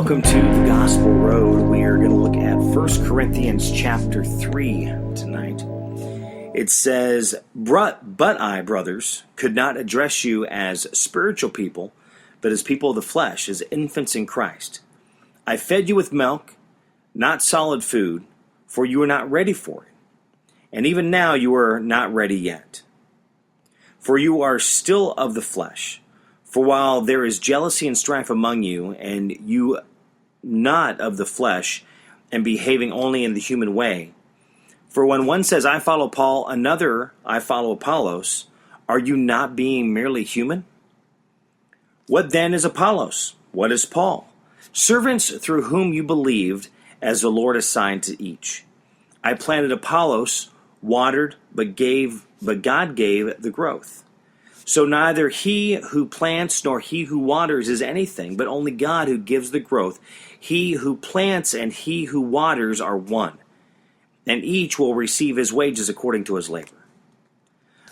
Welcome to the Gospel Road. We are going to look at 1 Corinthians chapter 3 tonight. It says, But I, brothers, could not address you as spiritual people, but as people of the flesh, as infants in Christ. I fed you with milk, not solid food, for you are not ready for it. And even now you are not ready yet. For you are still of the flesh. For while there is jealousy and strife among you, and you not of the flesh, and behaving only in the human way. For when one says, I follow Paul, another, I follow Apollos, are you not being merely human? What then is Apollos? What is Paul? Servants through whom you believed, as the Lord assigned to each. I planted Apollos, watered, but God gave the growth. So neither he who plants nor he who waters is anything, but only God who gives the growth. He who plants and he who waters are one, and each will receive his wages according to his labor.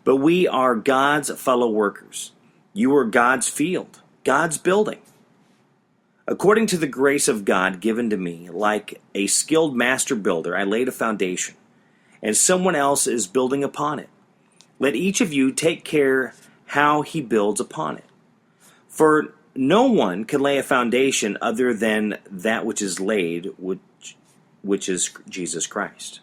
But we are God's fellow workers. You are God's field, God's building. According to the grace of God given to me, like a skilled master builder, I laid a foundation, and someone else is building upon it. Let each of you take care how he builds upon it. For no one can lay a foundation other than that which is laid, which is Jesus Christ.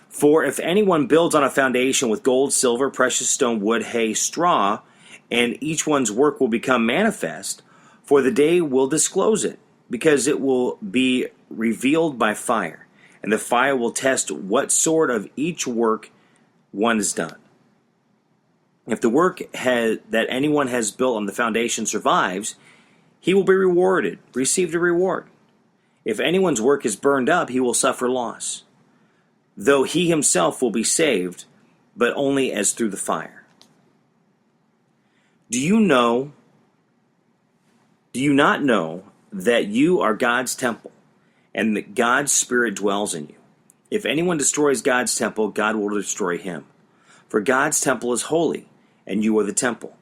For if anyone builds on a foundation with gold, silver, precious stone, wood, hay, straw, and each one's work will become manifest, for the day will disclose it, because it will be revealed by fire, and the fire will test what sort of each work one has done. If the work that anyone has built on the foundation survives, he will be rewarded, received a reward. If anyone's work is burned up, he will suffer loss, though he himself will be saved, but only as through the fire. Do you not know that you are God's temple, and that God's Spirit dwells in you? If anyone destroys God's temple, God will destroy him. For God's temple is holy, and you are the temple.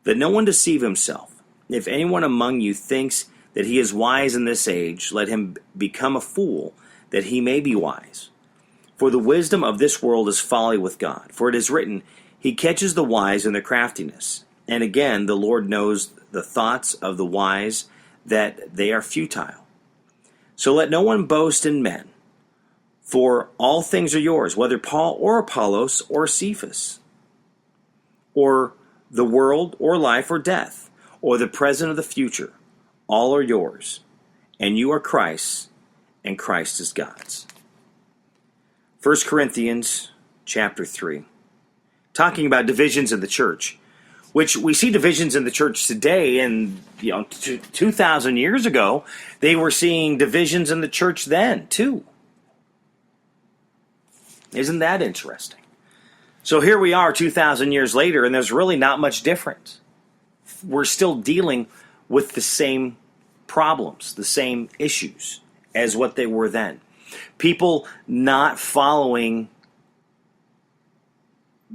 Let no one deceive himself. If anyone among you thinks that he is wise in this age, let him become a fool, that he may be wise. For the wisdom of this world is folly with God. For it is written, He catches the wise in their craftiness. And again, the Lord knows the thoughts of the wise, that they are futile. So let no one boast in men, for all things are yours, whether Paul or Apollos or Cephas, or the world or life or death, or the present or the future. All are yours, and you are Christ's, and Christ is God's. 1 Corinthians chapter 3, talking about divisions in the church, which we see divisions in the church today, and 2,000 years ago, they were seeing divisions in the church then, too. Isn't that interesting? So here we are 2,000 years later, and there's really not much difference. We're still dealing with the same problems, the same issues as what they were then. People not following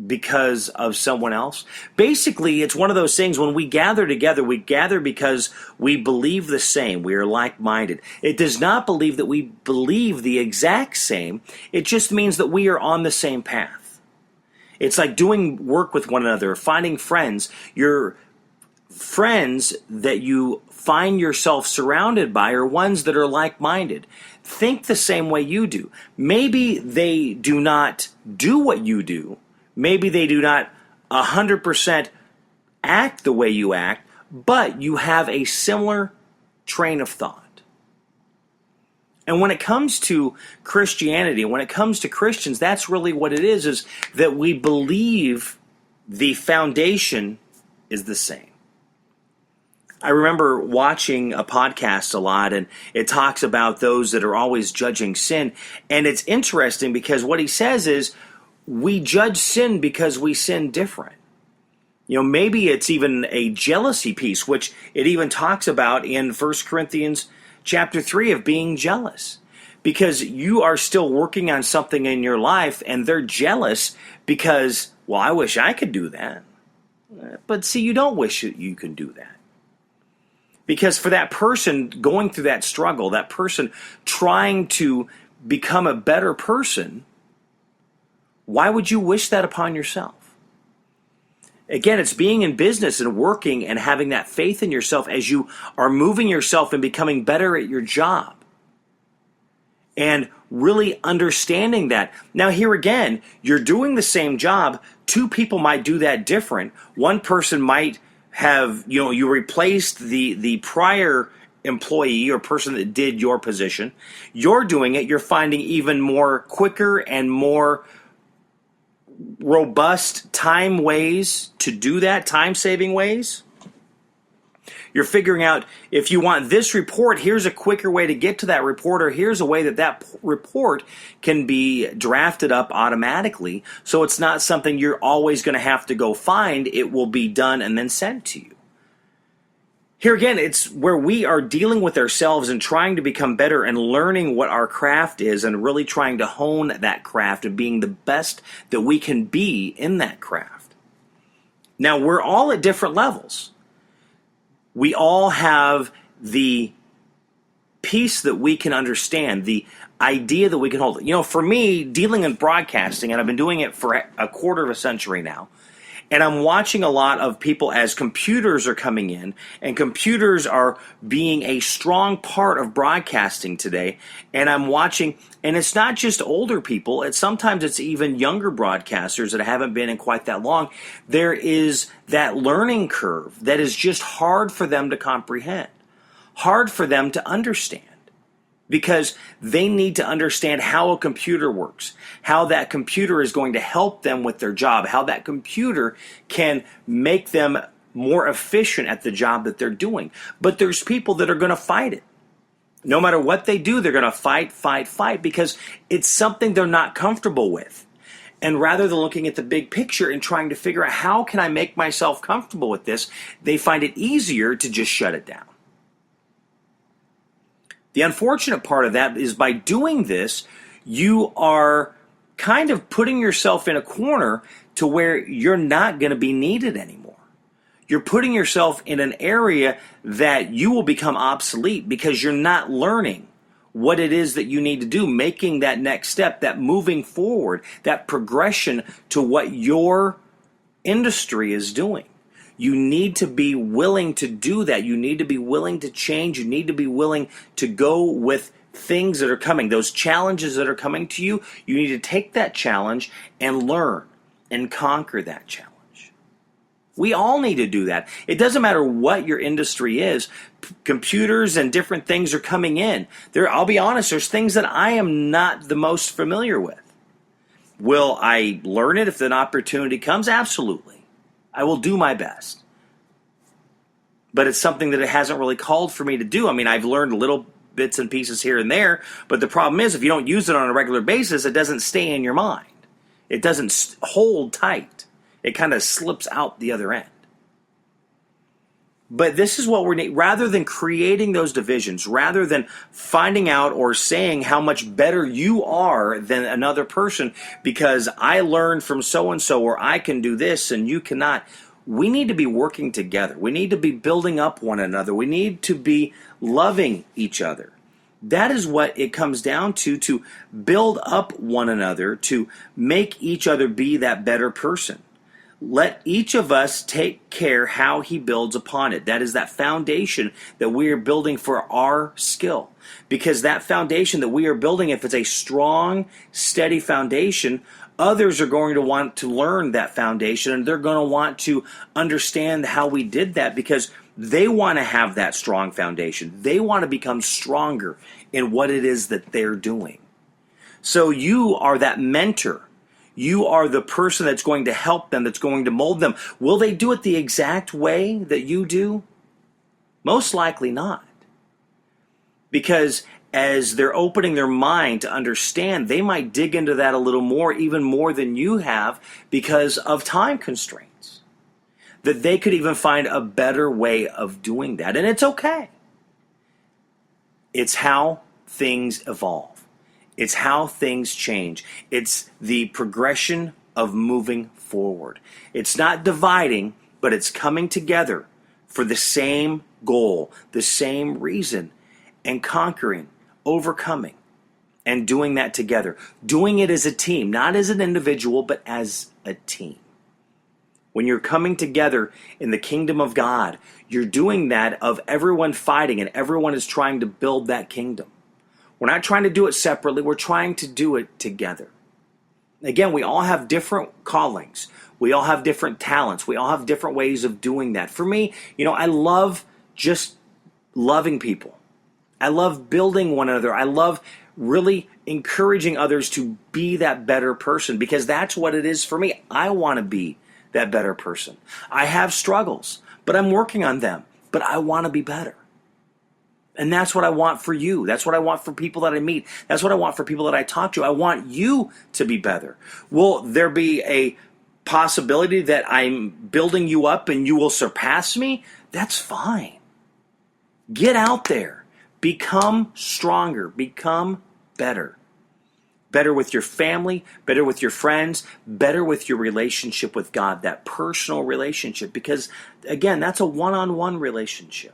because of someone else. Basically, it's one of those things when we gather together, we gather because we believe the same. We are like-minded. It does not believe that we believe the exact same. It just means that we are on the same path. It's like doing work with one another, finding friends. Your friends that you find yourself surrounded by are ones that are like-minded. Think the same way you do. Maybe they do not do what you do. Maybe they do not 100% act the way you act, but you have a similar train of thought. And when it comes to Christianity, when it comes to Christians, that's really what it is that we believe the foundation is the same. I remember watching a podcast a lot, and it talks about those that are always judging sin. And it's interesting because what he says is, we judge sin because we sin different. Maybe it's even a jealousy piece, which it even talks about in 1 Corinthians chapter 3 of being jealous. Because you are still working on something in your life, and they're jealous because, well, I wish I could do that. But see, you don't wish you could do that. Because for that person going through that struggle, that person trying to become a better person, why would you wish that upon yourself? Again, it's being in business and working and having that faith in yourself as you are moving yourself and becoming better at your job. And really understanding that. Now, here again, you're doing the same job. Two people might do that different. One person might have, you replaced the prior employee or person that did your position. You're doing it. You're finding even more quicker and more robust time ways to do that, time-saving ways. You're figuring out, if you want this report, here's a quicker way to get to that report, or here's a way that report can be drafted up automatically, so it's not something you're always going to have to go find. It will be done and then sent to you. Here again, it's where we are dealing with ourselves and trying to become better and learning what our craft is and really trying to hone that craft and being the best that we can be in that craft. Now, we're all at different levels. We all have the piece that we can understand, the idea that we can hold. For me, dealing in broadcasting, and I've been doing it for a quarter of a century now, and I'm watching a lot of people as computers are coming in, and computers are being a strong part of broadcasting today, and I'm watching, and it's not just older people, sometimes it's even younger broadcasters that haven't been in quite that long. There is that learning curve that is just hard for them to comprehend, hard for them to understand. Because they need to understand how a computer works, how that computer is going to help them with their job, how that computer can make them more efficient at the job that they're doing. But there's people that are going to fight it. No matter what they do, they're going to fight, because it's something they're not comfortable with. And rather than looking at the big picture and trying to figure out how can I make myself comfortable with this, they find it easier to just shut it down. The unfortunate part of that is by doing this, you are kind of putting yourself in a corner to where you're not going to be needed anymore. You're putting yourself in an area that you will become obsolete because you're not learning what it is that you need to do, making that next step, that moving forward, that progression to what your industry is doing. You need to be willing to do that. You need to be willing to change. You need to be willing to go with things that are coming, those challenges that are coming to you. You need to take that challenge and learn and conquer that challenge. We all need to do that. It doesn't matter what your industry is. Computers and different things are coming in. I'll be honest, there's things that I am not the most familiar with. Will I learn it if an opportunity comes? Absolutely. I will do my best. But it's something that it hasn't really called for me to do. I mean, I've learned little bits and pieces here and there, but the problem is if you don't use it on a regular basis, it doesn't stay in your mind. It doesn't hold tight. It kind of slips out the other end. But this is what we need. Rather than creating those divisions, rather than finding out or saying how much better you are than another person because I learned from so-and-so or I can do this and you cannot, we need to be working together. We need to be building up one another. We need to be loving each other. That is what it comes down to build up one another, to make each other be that better person. Let each of us take care how he builds upon it. That is that foundation that we are building for our skill. Because that foundation that we are building, if it's a strong, steady foundation, others are going to want to learn that foundation and they're going to want to understand how we did that because they want to have that strong foundation. They want to become stronger in what it is that they're doing. So you are that mentor. You are the person that's going to help them, that's going to mold them. Will they do it the exact way that you do? Most likely not. Because as they're opening their mind to understand, they might dig into that a little more, even more than you have, because of time constraints. That they could even find a better way of doing that. And it's okay. It's how things evolve. It's how things change. It's the progression of moving forward. It's not dividing, but it's coming together for the same goal, the same reason, and conquering, overcoming, and doing that together. Doing it as a team, not as an individual, but as a team. When you're coming together in the kingdom of God, you're doing that of everyone fighting and everyone is trying to build that kingdom. We're not trying to do it separately, we're trying to do it together. Again, we all have different callings. We all have different talents. We all have different ways of doing that. For me, I love just loving people. I love building one another. I love really encouraging others to be that better person, because that's what it is for me. I want to be that better person. I have struggles, but I'm working on them. But I want to be better. And that's what I want for you. That's what I want for people that I meet. That's what I want for people that I talk to. I want you to be better. Will there be a possibility that I'm building you up and you will surpass me? That's fine. Get out there. Become stronger. Become better. Better with your family, better with your friends, better with your relationship with God, that personal relationship. Because, again, that's a one-on-one relationship.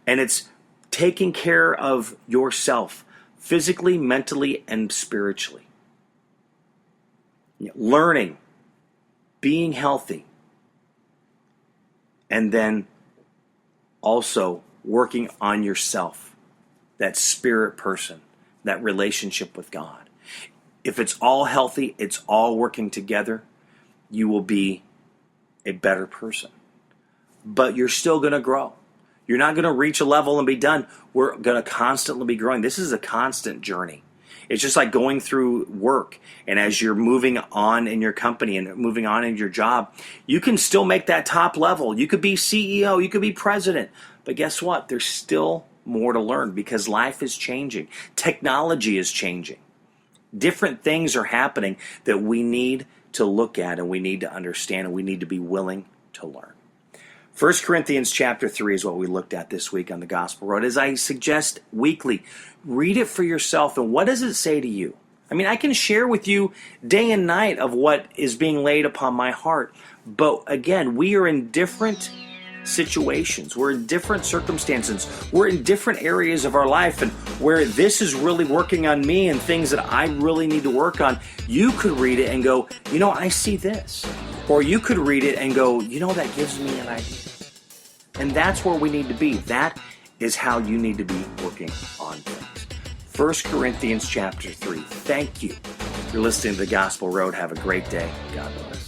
And it's taking care of yourself physically, mentally, and spiritually. Learning, being healthy, and then also working on yourself, that spirit person, that relationship with God. If it's all healthy, it's all working together, you will be a better person. But you're still going to grow. You're not going to reach a level and be done. We're going to constantly be growing. This is a constant journey. It's just like going through work. And as you're moving on in your company and moving on in your job, you can still make that top level. You could be CEO, you could be president. But guess what? There's still more to learn, because life is changing. Technology is changing. Different things are happening that we need to look at and we need to understand and we need to be willing to learn. 1 Corinthians chapter 3 is what we looked at this week on the Gospel Road. As I suggest weekly, read it for yourself. And what does it say to you? I mean, I can share with you day and night of what is being laid upon my heart. But again, we are in different situations. We're in different circumstances. We're in different areas of our life, and where this is really working on me and things that I really need to work on, you could read it and go, I see this. Or you could read it and go, that gives me an idea. And that's where we need to be. That is how you need to be working on things. 1 Corinthians chapter 3. Thank you for listening to the Gospel Road. Have a great day. God bless.